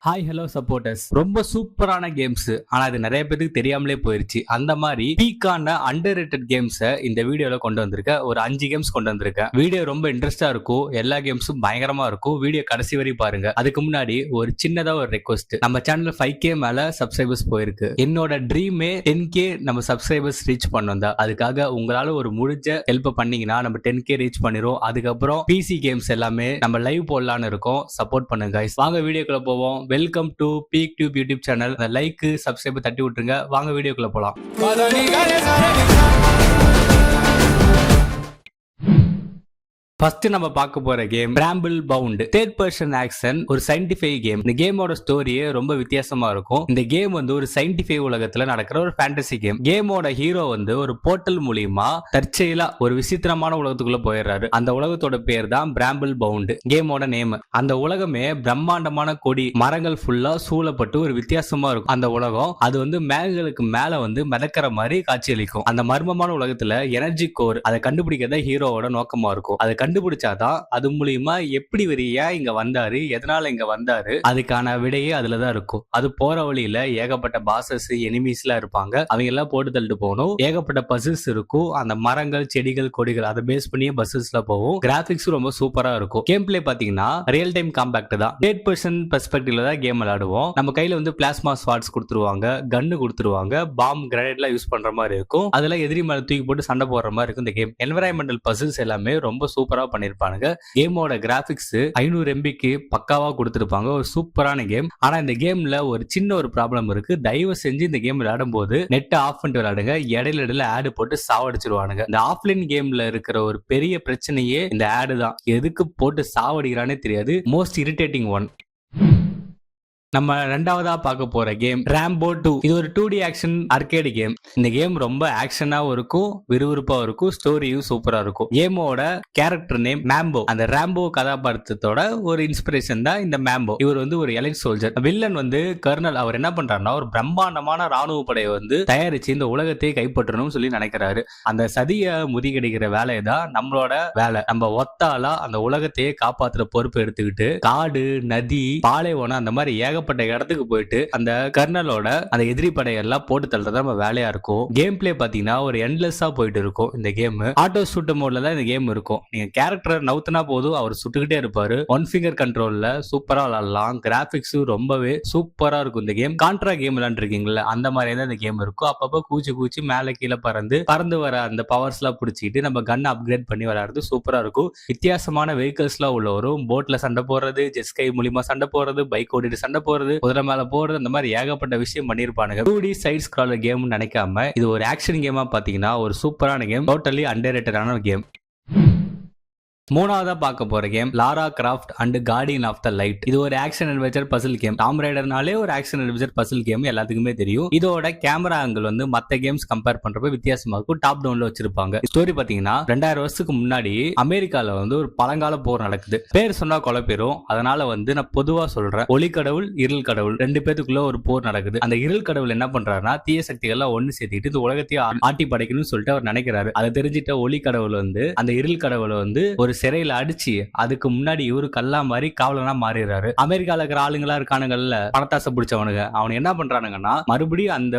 Hi hello supporters. ரொம்ப சூப்பரான games, ஆனா அது நிறைய பேருக்கு தெரியாமலே போயிருச்சு. அந்த மாதிரி பீக்கான அண்டர் ரேட்டட் கேம்ஸை இந்த வீடியோல கொண்டு வந்திருக்கேன். ஒரு 5 கேம்ஸ் கொண்டு வந்திருக்கேன். வீடியோ ரொம்ப இன்ட்ரெஸ்டா இருக்கும். எல்லா கேம்ஸும் பயங்கரமா இருக்கும். வீடியோ கடைசி வரை பாருங்க. அதுக்கு முன்னாடி ஒரு சின்னதா ஒரு ரெக்வஸ்ட். நம்ம சேனல்ல 5K மேல சப்ஸ்கிரைபர்ஸ் போயிருக்கு. என்னோட ட்ரீமே 10K நம்ம சப்ஸ்கிரைபர்ஸ் ரீச் பண்ணோம் தான். அதுக்காக உங்களால ஒரு முடிஞ்ச ஹெல்ப் பண்ணீங்கன்னா நம்ம 10K ரீச் பண்ணிரும். அதுக்கப்புறம் பிசி கேம்ஸ் எல்லாமே நம்ம லைவ் போடலான்னு இருக்கோம். சப்போர்ட் பண்ணுங்க guys. வாங்க வீடியோக்குள்ள போவோம். Welcome to Peak Tube YouTube channel. Like subscribe தட்டி விட்டுருங்க. வாங்க வீடியோக்குள்ள போலாம். ஃபர்ஸ்ட் நம்ம பார்க்க போற game Bramble bound. Third person action, ஒரு சயின்டிஃபை கேம். இந்த கேமோட ஸ்டோரியே ரொம்ப வித்தியாசமா இருக்கும். இந்த கேம் வந்து ஒரு சயின்டிஃபை உலகத்துல நடக்கிற ஒரு ஃபேண்டசி கேம். கேமோட ஹீரோ வந்து ஒரு போர்ட்டல் மூலியமா தற்செயலா ஒரு விசித்திரமான உலகத்துக்குள்ள போயிடுறாரு. அந்த உலகத்தோட பேர் தான் பிராம்பிள் பவுண்ட். கேமோட நேம். அந்த உலகமே பிரம்மாண்டமான கொடி மரங்கள் ஃபுல்லா சூழப்பட்டு ஒரு வித்தியாசமா இருக்கும். அந்த உலகம் அது வந்து மேகங்களுக்கு மேல வந்து மிதக்கிற மாதிரி காட்சியளிக்கும். அந்த மர்மமான உலகத்துல எனர்ஜி கோர் அதை கண்டுபிடிக்கிறத ஹீரோவோட நோக்கமா இருக்கும். அதை கண்டுபிடிச்சாதான் அது மூலியமா எப்படி ஏன் இங்க வந்தாரு, எதனால இங்க வந்தாரு, அதுக்கான விடையே அதுலதான் இருக்கும். அது போற வழியில ஏகப்பட்ட பாசஸ் எனிமீஸ் எல்லாம் இருப்பாங்க. அவங்க எல்லாம் போட்டு தள்ளிட்டு போகணும். ஏகப்பட்ட பசில்ஸ் இருக்கும். அந்த மரங்கள் செடிகள் கொடிகள் அதை பேஸ் பண்ணியே பசில்ஸ்ல போகும். கிராபிக்ஸ் ரொம்ப சூப்பரா இருக்கும். கேம் பிளே பாத்தீங்கன்னா ரியல் டைம் காம்பாக்ட் தான். 8% பெர்ஸ்பெக்டிவ்ல தான் கேம் விளையாடுவோம். நம்ம கையில வந்து பிளாஸ்மா ஸ்வாட்ஸ் கொடுத்துருவாங்க, கன்னு கொடுத்துருவாங்க, பாம் கிரனேட் எல்லாம் யூஸ் பண்ற மாதிரி இருக்கும். அதுல எதிரி மேல தூக்கி போட்டு சண்டை போடுற மாதிரி இருக்கும். இந்த கேம் என்விரான்மெண்டல் பசில்ஸ் எல்லாமே ரொம்ப சூப்பரா பண்ணிருப்பானுங்க. கேமோட கிராபிக்ஸ் 500 MBக்கு பக்காவா கொடுத்திருப்பாங்க. ஒரு சூப்பரான கேம். ஆனா இந்த கேம்ல ஒரு சின்ன ஒரு ப்ராப்ளம் இருக்கு. தயவு செஞ்சு இந்த கேம் விளையாடும் போது நெட் ஆஃப் பண்ணிட்டு விளையாடுங்க. இடையில ஆட் போட்டு சாவடிச்சிருவானுங்க. இந்த ஆஃப்லைன் கேம்ல இருக்கிற ஒரு பெரிய பிரச்சனையே இந்த ஆடு தான். எதுக்கு போட்டு சாவடிக்கிறானே தெரியாது. Most irritating one. நம்ம ரெண்டாவதா பார்க்க போற கேம் ராம்போ 2. இது ஒரு 2D ஆக்ஷன் ஆர்கேட் கேம். இந்த கேம் ரொம்ப ஆக்ஷனாவும் இருக்கும், விறுவிறுப்பா இருக்கும், ஸ்டோரியும் சூப்பரா இருக்கும். கேமோட கேரக்டர் நேம் மேம்போ. அந்த ராம்போ கதாபாத்திரத்தோட ஒரு இன்ஸ்பிரேஷன் தான் இந்த மேம்போ. இவர் வந்து ஒரு எலைட் சோல்ஜர். வில்லன் வந்து கர்னல். அவர் என்ன பண்றாருன்னா ஒரு பிரம்மாண்டமான ராணுவ படையை வந்து தயாரிச்சு இந்த உலகத்தை கைப்பற்றணும்னு சொல்லி நினைக்கிறாரு. அந்த சதியை முறியடிக்கிற வேலையை தான் நம்மளோட வேலை. நம்ம ஒத்தாலா அந்த உலகத்தையே காப்பாற்றுற பொறுப்பு எடுத்துக்கிட்டு காடு, நதி, பாலைவனம் அந்த மாதிரி ஏகப்பட்ட இடத்துக்கு போயிட்டு அந்த கர்னலோட அந்த எதிரி படையெல்லாம் போட்டு தள்ளுறது நம்ம வேலையா இருக்கும். கேம் பிளே பாத்தீங்கன்னா ஒரு எண்ட்லெஸ்ஸா போயிட்டு இருக்கும். இந்த கேம் ஆட்டோ ஷூட்டர் மோட்ல தான் இந்த கேம் இருக்கும். நீங்க கேரக்டர் நவுத்துனா போதும் அவர் சுட்டுக்கிட்டே இருப்பாரு. 1 ஃபிங்கர் கண்ட்ரோல்ல சூப்பரா விளையாடலாம். கிராபிக்ஸ் ரொம்பவே சூப்பரா இருக்கும். இந்த கேம் கான்ட்ரா கேம் விளையாண்டுருக்கீங்களா, அந்த மாதிரி தான் இந்த கேம் இருக்கும். அப்பப்போ கூச்சி மேல கீழே பறந்து வர அந்த பவர்ஸ் எல்லாம் பிடிச்சிக்கிட்டு நம்ம கன் அப்கிரேட் பண்ணி விளையாடுறது சூப்பரா இருக்கும். வித்தியாசமான வெஹிக்கிள்ஸ் எல்லாம் உள்ள வரும். போட்ல சண்டை போடுறது, ஜெட்ஸ்கை மூலியமா சண்டை போடுறது, பைக் ஓடிட்டு சண்டை போடுறது, குதிரை மேல போறது, அந்த மாதிரி ஏகப்பட்ட விஷயம் பண்ணிருப்பானுங்க. 2D சைட் ஸ்க்ராலர் கேம் நினைக்காம இது ஒரு ஆக்ஷன் கேமா பாத்தீங்கன்னா ஒரு சூப்பரான கேம். Totally அண்டர்ரேட்டடான game. மூணாவதா பார்க்க போற game Lara Croft and Guardian of the Light. இது ஒரு action adventure puzzle game. Tomb ரைடர்னாலே ஒரு ஆக்ஷன் அட்வென்ச்சர் பசில் கேம் எல்லாத்துக்குமே தெரியும். இதோட கேமரா ஆங்கிள் வந்து மத்த கேம்ஸ் கம்பேர் பண்றப்ப வித்தியாசமா இருக்கும். டாப் டவுன்ல வச்சிருப்பாங்க. ஸ்டோரி பாத்தீங்கன்னா 2000 வருஷத்துக்கு முன்னாடி அமெரிக்கால வந்து ஒரு பழங்கால போர் நடக்குது. பேர் சொன்னா குழப்பிரும். அதனால வந்து நான் பொதுவா சொல்றேன். ஒளி கடவுள், இருள் கடவுள், 2 பேத்துக்குள்ள ஒரு போர் நடக்குது. அந்த இருள் கடவுள் என்ன பண்றாருன்னா தீய சக்திகள்லாம் ஒண்ணு சேர்த்துக்கிட்டு இந்த உலகத்தையே ஆட்டி படைக்கணும்னு சொல்லிட்டு அவர் நினைக்கிறாரு. அதை தெரிஞ்சிட்ட ஒளி கடவுள் வந்து அந்த இருள் கடவுளை வந்து ஒரு சிறையில அடிச்சு அதுக்கு முன்னாடி இவரு கல்லா மாதிரி காவலனா மாறிடுறாரு. அமெரிக்கால இருக்கிற ஆளுங்களா இருக்கானுங்கல்ல பணத்தாசை பிடிச்சவனுங்க, அவன் என்ன பண்றானுங்கன்னா மறுபடியும்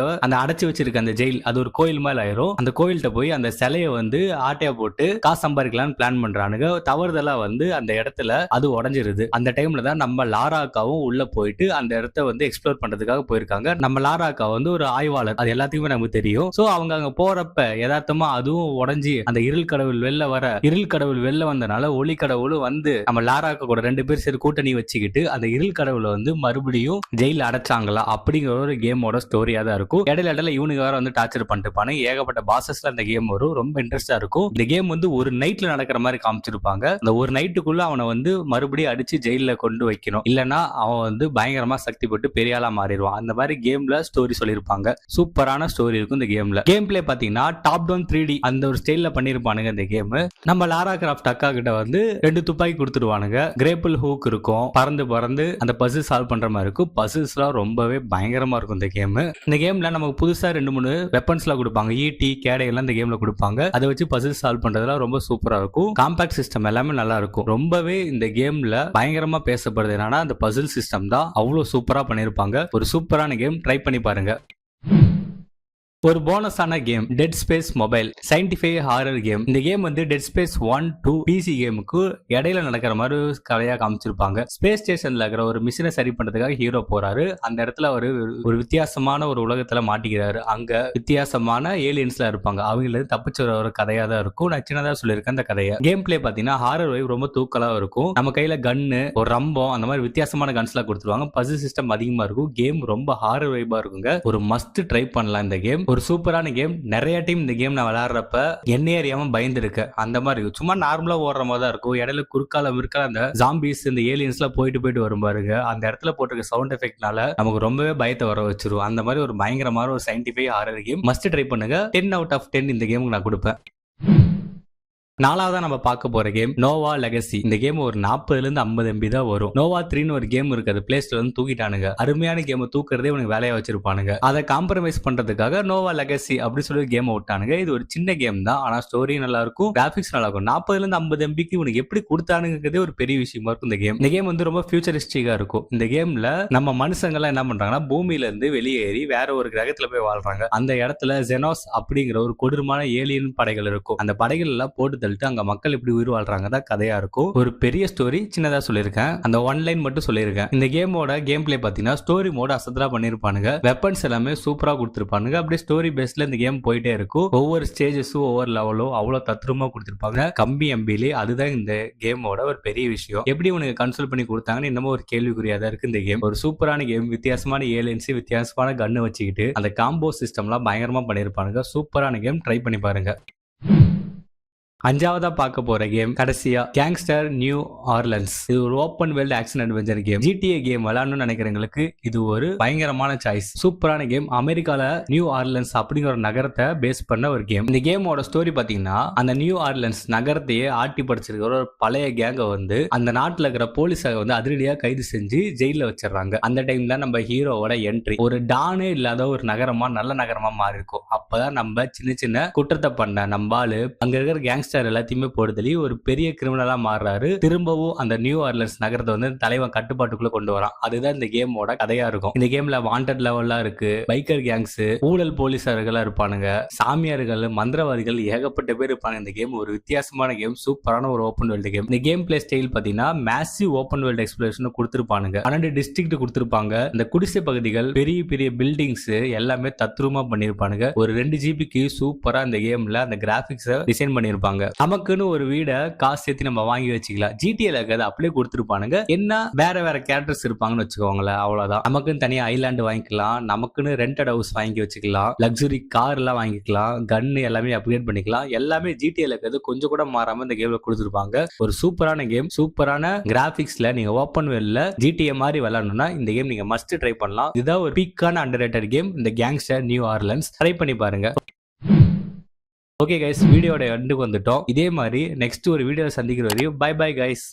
அந்த அடைச்சு வச்சிருக்க அந்த ஜெயில் அது ஒரு கோயில் மேல ஆயிரும். அந்த கோயில்கிட்ட போய் அந்த சிலையை வந்து ஆட்டையா போட்டு காசு சம்பாதிக்கலாம்னு பிளான் பண்றானுங்க. தவறுதலா வந்து அந்த இடத்துல அது உடஞ்சிருது. அந்த டைம்ல தான் நம்ம லாராக்காவும் உள்ள போயிட்டு அந்த இடத்த வந்து எக்ஸ்ப்ளோர் பண்றதுக்காக போயிருக்காங்க. நம்ம லாராக்கா வந்து ஒரு ஆய்வாளர், அது எல்லாத்துக்குமே நமக்கு தெரியும். சோ அவங்க அங்க போறப்ப யதார்த்தமா அதுவும் உடஞ்சி அந்த இருள் கடவுள் வெளில வந்தனால ஒளி கடவுளும் வந்து நம்ம லாராக்க கூட 2 பேர் சேர்த்து கூட்டணி வச்சுக்கிட்டு அந்த இருள் கடவுளை வந்து மறுபடியும் ஜெயில அடைச்சாங்களா அப்படிங்கிற ஒரு கேமோட ஸ்டோரியா தான் இருக்கும். இடையில இவனுக்கு வேற வந்து டார்ச்சர் பண்ணிட்டு ஏகப்பட்ட பாசஸ்ல அந்த கேம் வரும். ரொம்ப இன்ட்ரெஸ்டா இருக்கும். இந்த கேம் வந்து ஒரு நைட்ல நடக்கிற மாதிரி காமிச்சிருப்பாங்க. அந்த ஒரு நைட்டுக்குள்ள அவனை வந்து மறுபடியும் அடிச்சு ஜெயில கொண்டு வைக்கணும். இல்லைன்னா அவன் வந்து பயங்கரமா சக்தி போட்டு பெரிய ஆளா மாறிடுவான். அந்த மாதிரி கேம்ல ஸ்டோரி சொல்லியிருப்பாங்க. சூப்பரான ஸ்டோரி இருக்கும் இந்த கேம்ல. கேம் பிளே பாத்தீங்கன்னா டாப் டவுன் 3D அந்த ஒரு ஸ்டைல்ல பண்ணிருப்பானுங்க இந்த கேம். நம்ம லாரா கிராஃப்ட் அக்கா கிட்ட வந்து 2 துப்பாக்கி கொடுத்துடுவானுங்க. கிரேப்பிள் ஹூக் இருக்கும். பறந்து பறந்து அந்த பசில் சால்வ் பண்ற மாதிரி இருக்கும். பசில்ஸ்லாம் ரொம்பவே பயங்கரமா இருக்கும் இந்த கேம். இந்த கேம்ல நமக்கு புதுசா 2-3 வெப்பன்ஸ்லாம் கொடுப்பாங்க. ஈட்டி கேடை எல்லாம் இந்த கேம்ல கொடுப்பாங்க. அதை வச்சு பசில் சால்வ் பண்றதுலாம் ரொம்ப சூப்பரா இருக்கும். காம்பாக்ட் சிஸ்டம் எல்லாமே நல்லா இருக்கும். ரொம்பவே இந்த கேம்ல பயங்கரமா பேசப்படுது என்னன்னா அந்த பசில் சிஸ்டம் தான். அவ்வளவு சூப்பரா பண்ணிருப்பாங்க. ஒரு சூப்பரான கேம், ட்ரை பண்ணி பாருங்க. ஒரு போனஸான game Dead Space mobile scifi horror game. இந்த கேம் வந்து டெட் ஸ்பேஸ் 1-2 பிசி கேமுக்கு இடையில நடக்கிற மாதிரி கதையா காமிச்சிருப்பாங்க. ஸ்பேஸ் ஸ்டேஷன்ல இருக்கிற ஒரு மிஷினை சரி பண்றதுக்காக ஹீரோ போறாரு. அந்த இடத்துல ஒரு வித்தியாசமான ஒரு உலகத்துல மாட்டிக்கிறாரு. அங்க வித்தியாசமான ஏலியன்ஸ்ல இருப்பாங்க. அவங்கள தப்பிச்சு ஒரு கதையா தான் இருக்கும். நான் சின்னதா சொல்லியிருக்கேன் அந்த கதையை. கேம் பிளே பாத்தீங்கன்னா ஹாரர் வைப் ரொம்ப தூக்கலா இருக்கும். நம்ம கையில கன்னு, ஒரு ரம்பம், அந்த மாதிரி வித்தியாசமான கன்ஸ் எல்லாம் கொடுத்துருவாங்க. பசில் சிஸ்டம் அதிகமா இருக்கும். கேம் ரொம்ப ஹாரர் வைபா இருக்குங்க. ஒரு மஸ்ட் ட்ரை பண்ணலாம் இந்த கேம். ஒரு சூப்பரான கேம். நிறைய டைம் இந்த கேம் நான் விளையாடுறப்ப என்னையே அறியாம பயந்து இருக்கு. அந்த மாதிரி இருக்கும். சும்மா நார்மலா ஓடுற மாதிரி தான் இருக்கும். இடையில குறுக்கால விற்கால அந்த ஜாம்பிஸ் இந்த ஏலியன்ஸ் எல்லாம் போயிட்டு வரும் பாருங்க. அந்த இடத்துல போட்டிருக்க சவுண்ட் எஃபெக்ட்னால நமக்கு ரொம்பவே பயத்தை வர வச்சிரும். அந்த மாதிரி ஒரு பயங்கரமான ஒரு சயின்டிஃபை ஹாரர் கேம். மஸ்ட் ட்ரை பண்ணுங்க. 10/10 இந்த கேமுக்கு நான் கொடுப்பேன். 4வதா நம்ம பார்க்க போற கேம் நோவா லெகசி. இந்த கேம் ஒரு 40 50 MB தான் வரும். நோவா 3 ஒரு கேம் இருக்குது. பிளே ஸ்டோர்ல இருந்து தூக்கிட்டானுங்க. அருமையான கேம் தூக்குறதே உனக்கு வேலையா வச்சிருப்பானுங்க. அதை காம்ப்ரமைஸ் பண்றதுக்காக நோவா லெகசி அப்படி சொல்லி கேம் விட்டானுங்க. இது ஒரு சின்ன கேம் தான். ஆனா ஸ்டோரி நல்லா இருக்கும், கிராபிக்ஸ் நல்லா இருக்கும். 40 50 MBக்கு உனக்கு எப்படி கொடுத்தானுங்கிறதே ஒரு பெரிய விஷயமா இருக்கும் இந்த கேம். இந்த கேம் வந்து ரொம்ப ஃபியூச்சரிஸ்டிக்கா இருக்கும். இந்த கேம்ல நம்ம மனுஷங்க எல்லாம் என்ன பண்றாங்கன்னா பூமியில இருந்து வெளியேறி வேற ஒரு கிரகத்துல போய் வாழ்றாங்க. அந்த இடத்துல ஜெனோஸ் அப்படிங்கிற ஒரு கொடூரமான ஏலியன் படைகள் இருக்கும். அந்த படைகள் எல்லாம் போட்டு அங்க மக்கள் இப்படி உயிர் வாழ்றாங்க தான் கதையா இருக்கும். ஒரு பெரிய ஸ்டோரி சின்னதா சொல்லியிருக்கேன். அந்த ஒன் லைன் மட்டும் சொல்லியிருக்கேன். இந்த கேமோட கேம் பிளே பாத்தீங்கன்னா ஸ்டோரி மோட அசத்தலா பண்ணிருப்பானுங்க. வெப்பன்ஸ் எல்லாமே சூப்பரா கொடுத்திருப்பானுங்க. அப்படியே ஸ்டோரி பேஸ்ல இந்த கேம் போயிட்டே இருக்கும். ஒவ்வொரு ஸ்டேஜஸும் ஒவ்வொரு லெவலும் அவ்வளவு தத்ரூபமா கொடுத்திருப்பாங்க. கம்மி எம்பிலே. அதுதான் இந்த கேமோட ஒரு பெரிய விஷயம். எப்படி உனக்கு கன்சோல் பண்ணி கொடுத்தாங்கன்னு இன்னமும் ஒரு கேள்விக்குறியா தான் இருக்கு இந்த கேம். ஒரு சூப்பரான கேம். வித்தியாசமான ஏலியன்ஸ், வித்தியாசமான கன்னு வச்சுக்கிட்டு அந்த காம்போ சிஸ்டம்லாம் பயங்கரமா பண்ணிருப்பானுங்க. சூப்பரான கேம், ட்ரை பண்ணி பாருங்க. 5வதா பார்க்க போற கேம் கடைசியா கேங்ஸ்டர் நியூ ஆர்லன்ஸ். இது ஒரு open world action adventure game. GTA game விளையாடணும்னு நினைக்கிறவங்களுக்கு இது ஒரு பயங்கரமான சாய்ஸ். சூப்பரான கேம். அமெரிக்கால நியூ ஆர்லன்ஸ் அப்படிங்கிற ஒரு நகரத்தை பேஸ் பண்ண ஒரு கேம். இந்த கேமோட ஸ்டோரி பாத்தீங்கன்னா அந்த நியூ ஆர்லன்ஸ் நகரத்தையே ஆட்டி படிச்சிருக்கிற ஒரு பழைய கேங்க வந்து அந்த நாட்டுல இருக்கிற போலீஸை வந்து அதிரடியா கைது செஞ்சு ஜெயில வச்சிடறாங்க. அந்த டைம் தான் நம்ம ஹீரோவோட என்ட்ரி. ஒரு டானே இல்லாத ஒரு நகரமா நல்ல நகரமா மாறி இருக்கும். அப்பதான் நம்ம சின்ன சின்ன குற்றத்தை பண்ண நம்பாலு அங்க இருக்கிற கேங்ஸ்டர் எல்லாத்தையுமே போடுதலி ஒரு பெரிய கிரிமினலா மாறுறாரு. திரும்பவும் அந்த நியூ ஆர்லன்ஸ் நகரத்தை வந்து தலைவன் கட்டுப்பாட்டுக்குள்ள கொண்டு வரான். அதுதான் இந்த கேமோட கதையா இருக்கும். இந்த கேம்ல வாண்டட் லெவல்லாம் இருக்கு. பைக்கர் கேங்ஸ், ஊழல் போலீசார்களா இருப்பானுங்க, சாமியார்கள், மந்திரவாதிகள், ஏகப்பட்ட பேர் இருப்பாங்க. இந்த கேம் ஒரு வித்தியாசமான கேம். சூப்பரான ஒரு ஓப்பன் வேர்ல்டு கேம். இந்த கேம் பிளே ஸ்டைல் பாத்தீங்கன்னா மேசிவ் ஓப்பன் வேர்ல்டு எக்ஸ்ப்ளோரேஷன் கொடுத்திருப்பானுங்க. 12 டிஸ்ட்ரிக்ட் கொடுத்திருப்பாங்க. இந்த குடிசை பகுதிகள், பெரிய பெரிய பில்டிங்ஸ் எல்லாமே தத்ரூபமா பண்ணிருப்பானுங்க. ஒரு 2 GBக்கு சூப்பரா இந்த கேம்ல அந்த கிராபிக்ஸ் டிசைன் பண்ணிருப்பாங்க. நமக்குன்னு ஒரு வீட காசு சேர்த்து நம்ம வாங்கி வச்சுக்கலாம். ஜிடிஏல இருக்கிறது அப்படியே கொடுத்துருப்பானுங்க. என்ன வேற வேற கேரக்டர்ஸ் இருப்பாங்கன்னு வச்சுக்கோங்களேன். அவ்வளவுதான். நமக்குன்னு தனியா ஐலாண்ட் வாங்கிக்கலாம், நமக்குன்னு ரெண்டட் ஹவுஸ் வாங்கி வச்சுக்கலாம், லக்ஸுரி கார் எல்லாம் வாங்கிக்கலாம், கன்னு எல்லாமே அப்கிரேட் பண்ணிக்கலாம். எல்லாமே ஜிடிஏல இருக்கிறது கொஞ்சம் கூட மாறாம இந்த கேம்ல கொடுத்துருப்பாங்க. ஒரு சூப்பரான கேம். சூப்பரான கிராபிக்ஸ்ல நீங்க ஓப்பன் வேர்ல்ட்ல ஜிடிஏ மாதிரி விளையாடணும்னா இந்த கேம் நீங்க மஸ்ட் ட்ரை பண்ணலாம். இதுதான் ஒரு பீக்கான அண்டர்ரேட்டட் கேம். இந்த கேங்ஸ்டர் நியூ ஆர்லன்ஸ் ட்ரை பண்ணி பாருங்க. ஓகே கைஸ், வீடியோட எண்டுக்கு வந்துட்டோம். இதே மாதிரி நெக்ஸ்ட் ஒரு வீடியோ சந்திக்கிற வரையும் பை பை கைஸ்.